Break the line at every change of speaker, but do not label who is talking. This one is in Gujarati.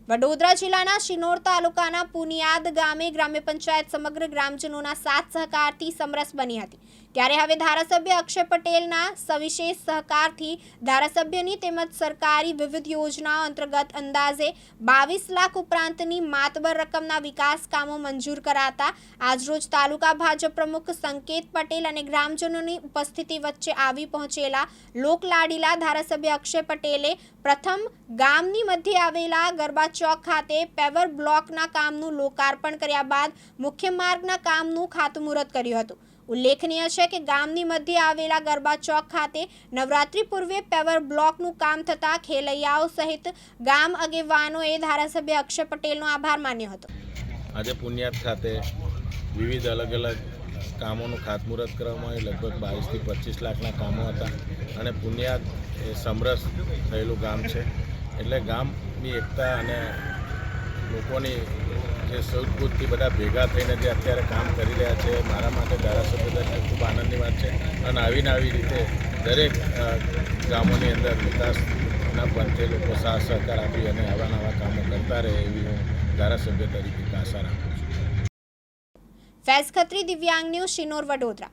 વડોદરા જિલ્લાના શિનોર તાલુકાના પુનિયાદ ગામે ગ્રામ્ય પંચાયત સમગ્ર ગ્રામજનોના સાથ સહકારથી સમરસ બની હતી। ત્યારે હવે ધારાસભ્ય અક્ષય પટેલના સવિશેષ સહકારથી ધારાસભ્યની તેમજ સરકારી વિવિધ યોજનાઓ અંતર્ગત અંદાજે 22 લાખ ઉપરાંતની માતબર રકમના વિકાસ કામો મંજૂર કરાતા આજરોજ તાલુકા ભાજપ પ્રમુખ સંકેત પટેલ અને ગ્રામજનોની ઉપસ્થિતિ વચ્ચે આવી પહોંચેલા લોકલાડીલા ધારાસભ્ય અક્ષય પટેલે પ્રથમ ગામની મધ્યે આવેલા ગરબા ચોક ખાતે પેવર બ્લોકના કામનું લોકાર્પણ કર્યા બાદ મુખ્ય માર્ગના કામનું ખાતમુહૂર્ત કર્યું હતું। ઉલ્લેખનીય છે કે ગામની મધ્યે આવેલા ગરબા ચોક ખાતે નવરાત્રી પૂર્વે પેવર બ્લોકનું કામ થતા ખેલૈયાઓ સહિત ગામ આગેવાનોએ ધારાસભ્ય અક્ષય પટેલનો આભાર માન્યો હતો।
આજે પુનિયાદ ખાતે વિવિધ અલગ કામોનું ખાતમુહૂર્ત કરવામાં આવ્યું। લગભગ 22 થી 25 લાખના કામો હતા અને પુનિયાદ એ સમરસ થયેલું ગામ છે, એટલે ગામની એકતા અને લોકોની જે સૌદબુદ્ધથી બધા ભેગા થઈને જે અત્યારે કામ કરી રહ્યા છે, મારા માટે ધારાસભ્ય તરીકે ખૂબ આનંદની વાત છે અને આવી રીતે દરેક ગામોની અંદર વિકાસના પંથે લોકો સાથ સહકાર આપી અને આવા કામો કરતા રહે એવી હું ધારાસભ્ય તરીકે આશા રાખું છું।
ફૈઝ ખત્રી, દિવ્યાંગ ન્યૂઝ, શિનોર, વડોદરા।